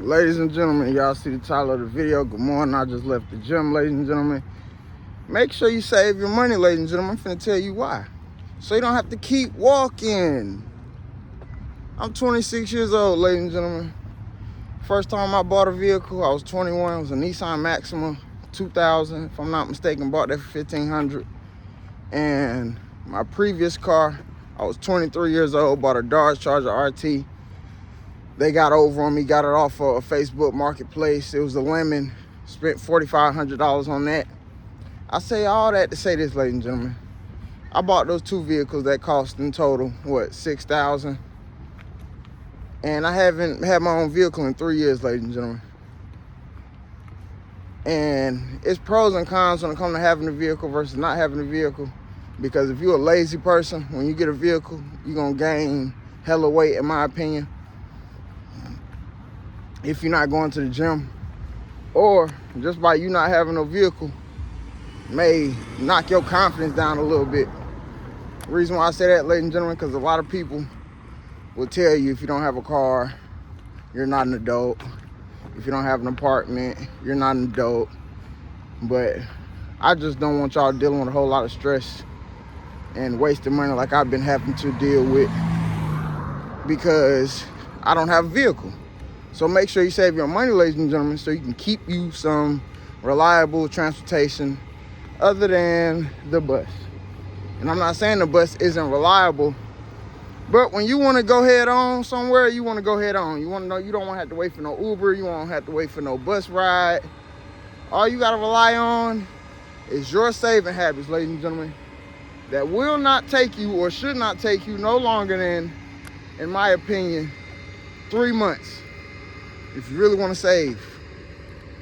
Ladies and gentlemen, y'all see the title of the video. Good morning. I just left the gym, ladies and gentlemen. Make sure you save your money, ladies and gentlemen. I'm finna tell you why. So you don't have to keep walking. I'm 26 years old, ladies and gentlemen. First time I bought a vehicle, I was 21. It was a Nissan Maxima 2000, if I'm not mistaken. Bought that for $1,500. And my previous car, I was 23 years old, bought a Dodge Charger RT. They got over on me, got it off of a Facebook marketplace. It was a Lemon, spent $4,500 on that. I say all that to say this, ladies and gentlemen. I bought those two vehicles that cost in total, what, $6,000? And I haven't had my own vehicle in 3 years, ladies and gentlemen. And it's pros and cons when it comes to having a vehicle versus not having a vehicle. Because if you're a lazy person, when you get a vehicle, you're gonna gain hella weight, in my opinion. If you're not going to the gym, or just by you not having a vehicle may knock your confidence down a little bit. The reason why I say that, ladies and gentlemen, because a lot of people will tell you if you don't have a car, you're not an adult. If you don't have an apartment, you're not an adult. But I just don't want y'all dealing with a whole lot of stress and wasting money like I've been having to deal with because I don't have a vehicle. So make sure you save your money, ladies and gentlemen, so you can keep you some reliable transportation other than the bus. And I'm not saying the bus isn't reliable, but when you want to go head on somewhere, you want to go head on. You want to know you don't want to have to wait for no Uber. You won't have to wait for no bus ride. All you got to rely on is your saving habits, ladies and gentlemen, that will not take you or should not take you no longer than, in my opinion, 3 months. If you really want to save,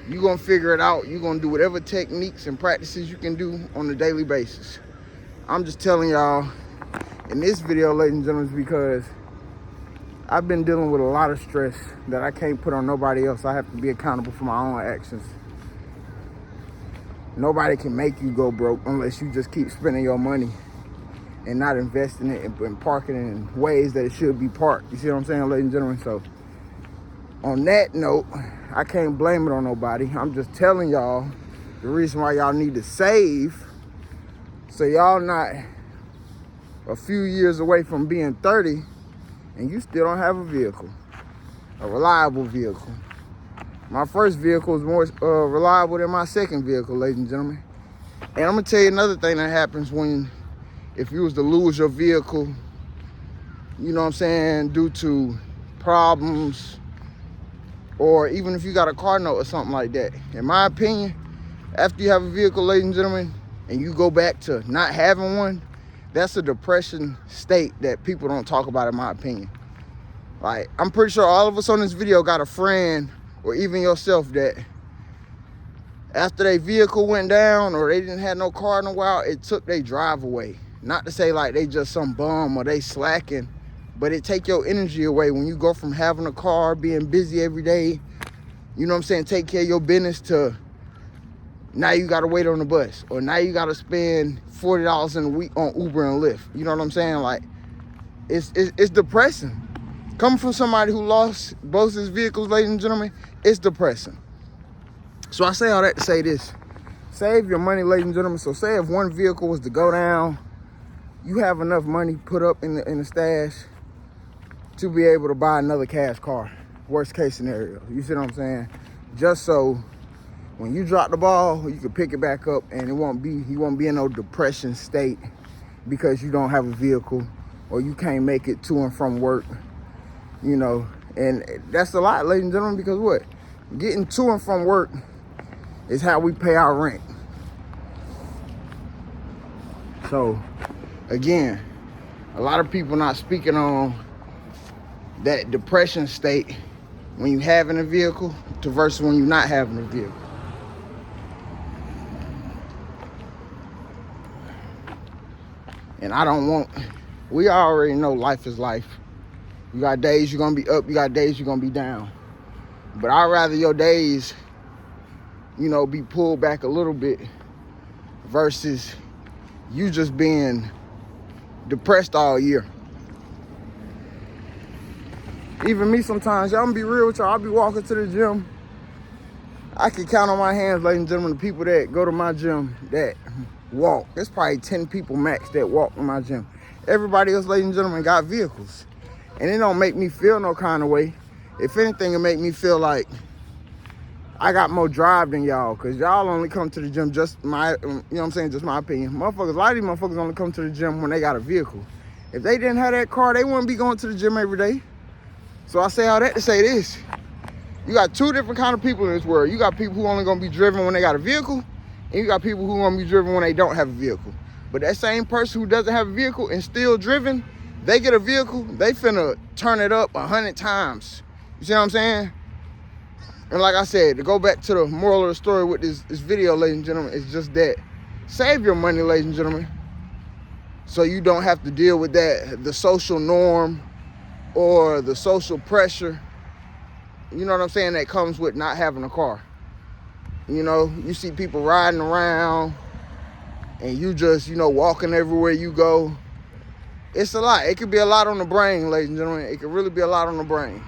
you're going to figure it out. You're going to do whatever techniques and practices you can do on a daily basis. I'm just telling y'all in this video, ladies and gentlemen, because I've been dealing with a lot of stress that I can't put on nobody else. I have to be accountable for my own actions. Nobody can make you go broke unless you just keep spending your money and not investing it and parking it in ways that it should be parked. You see what I'm saying, ladies and gentlemen? So on that note, I can't blame it on nobody. I'm just telling y'all the reason why y'all need to save, so y'all not a few years away from being 30 and you still don't have a vehicle, a reliable vehicle. My first vehicle was more reliable than my second vehicle, ladies and gentlemen. And I'm gonna tell you another thing that happens if you was to lose your vehicle, you know what I'm saying, due to problems, or even if you got a car note or something like that. In my opinion, after you have a vehicle, ladies and gentlemen, and you go back to not having one, that's a depression state that people don't talk about, in my opinion. Like, I'm pretty sure all of us on this video got a friend, or even yourself, that after their vehicle went down or they didn't have no car in a while, it took their drive away. Not to say like they just some bum or they slacking, but it take your energy away when you go from having a car, being busy every day, you know what I'm saying, take care of your business, to now you gotta wait on the bus, or now you gotta spend $40 in a week on Uber and Lyft. You know what I'm saying? Like, it's depressing. Coming from somebody who lost both his vehicles, ladies and gentlemen, it's depressing. So I say all that to say this: save your money, ladies and gentlemen. So say if one vehicle was to go down, you have enough money put up in the stash to be able to buy another cash car. Worst case scenario, you see what I'm saying? Just so when you drop the ball, you can pick it back up, and you won't be in no depression state because you don't have a vehicle or you can't make it to and from work, you know. And that's a lot, ladies and gentlemen, because what? Getting to and from work is how we pay our rent. So again, a lot of people not speaking on that depression state when you having a vehicle to versus when you're not having a vehicle. And we already know life is life. You got days you're gonna be up, you got days you're gonna be down. But I'd rather your days, you know, be pulled back a little bit versus you just being depressed all year. Even me sometimes, y'all, I'm gonna be real with y'all, I'll be walking to the gym. I can count on my hands, ladies and gentlemen, the people that go to my gym that walk. There's probably 10 people max that walk to my gym. Everybody else, ladies and gentlemen, got vehicles. And it don't make me feel no kind of way. If anything, it make me feel like I got more drive than y'all, because y'all only come to the gym just my, you know what I'm saying, just my opinion. Motherfuckers, a lot of these motherfuckers only come to the gym when they got a vehicle. If they didn't have that car, they wouldn't be going to the gym every day. So I say all that to say this. You got two different kind of people in this world. You got people who only gonna be driven when they got a vehicle, and you got people who gonna be driven when they don't have a vehicle. But that same person who doesn't have a vehicle and still driven, they get a vehicle, they finna turn it up 100 times. You see what I'm saying? And like I said, to go back to the moral of the story with this video, ladies and gentlemen, it's just that. Save your money, ladies and gentlemen, so you don't have to deal with that, the social norm or the social pressure, you know what I'm saying, that comes with not having a car. You know, you see people riding around and you just, you know, walking everywhere you go. It's a lot. It could be a lot on the brain, ladies and gentlemen. It could really be a lot on the brain.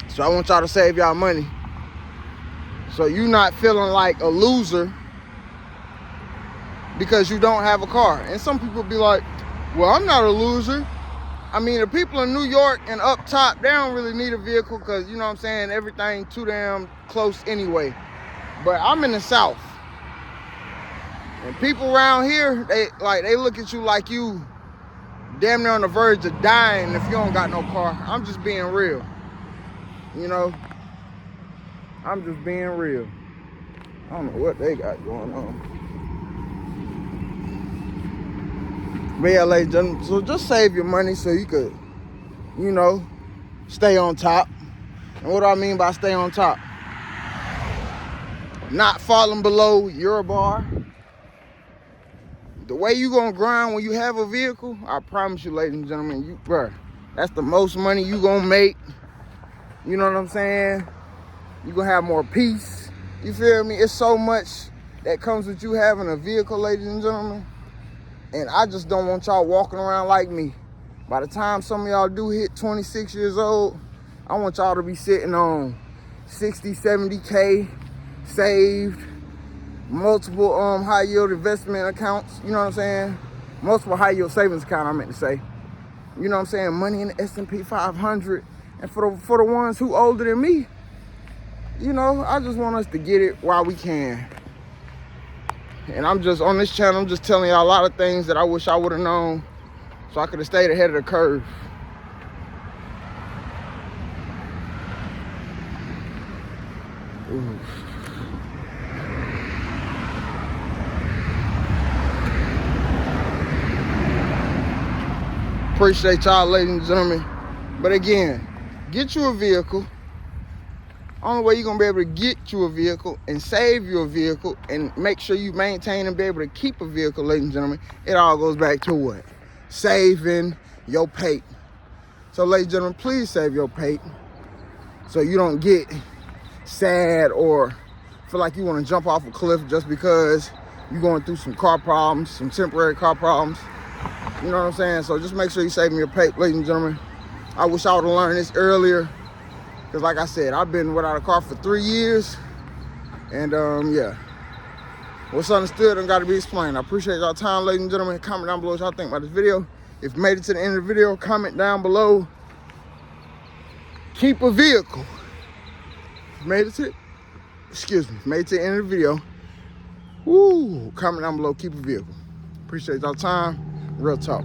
So I want y'all to save y'all money, so you not feeling like a loser because you don't have a car. And some people be like, well, I'm not a loser. I mean, the people in New York and up top, they don't really need a vehicle because, you know what I'm saying, everything too damn close anyway. But I'm in the South. And people around here, they look at you like you damn near on the verge of dying if you don't got no car. I'm just being real. You know, I'm just being real. I don't know what they got going on. But yeah, ladies and gentlemen, so just save your money so you could, you know, stay on top. And what do I mean by stay on top? Not falling below your bar. The way you gonna grind when you have a vehicle, I promise you, ladies and gentlemen, that's the most money you gonna make. You know what I'm saying? You gonna have more peace. You feel me? It's so much that comes with you having a vehicle, ladies and gentlemen. And I just don't want y'all walking around like me. By the time some of y'all do hit 26 years old, I want y'all to be sitting on 60, 70K saved, multiple high yield investment accounts, you know what I'm saying? Multiple high yield savings account, I meant to say. You know what I'm saying? Money in the S&P 500. And for the ones who older than me, you know, I just want us to get it while we can. And I'm just, on this channel, I'm just telling y'all a lot of things that I wish I would have known so I could have stayed ahead of the curve. Ooh. Appreciate y'all, ladies and gentlemen. But again, get you a vehicle. Only way you're gonna be able to get you a vehicle and save you a vehicle and make sure you maintain and be able to keep a vehicle, ladies and gentlemen, it all goes back to what? Saving your pay. So, ladies and gentlemen, please save your pay so you don't get sad or feel like you want to jump off a cliff just because you're going through some car problems, some temporary car problems. You know what I'm saying? So just make sure you're saving your pay, ladies and gentlemen. I wish I would have learned this earlier. Because like I said, I've been without a car for 3 years. And yeah. What's understood and got to be explained. I appreciate y'all time, ladies and gentlemen. Comment down below what y'all think about this video. If you made it to the end of the video, comment down below. Keep a vehicle. Made it to the end of the video. Woo! Comment down below, keep a vehicle. Appreciate y'all time. Real talk.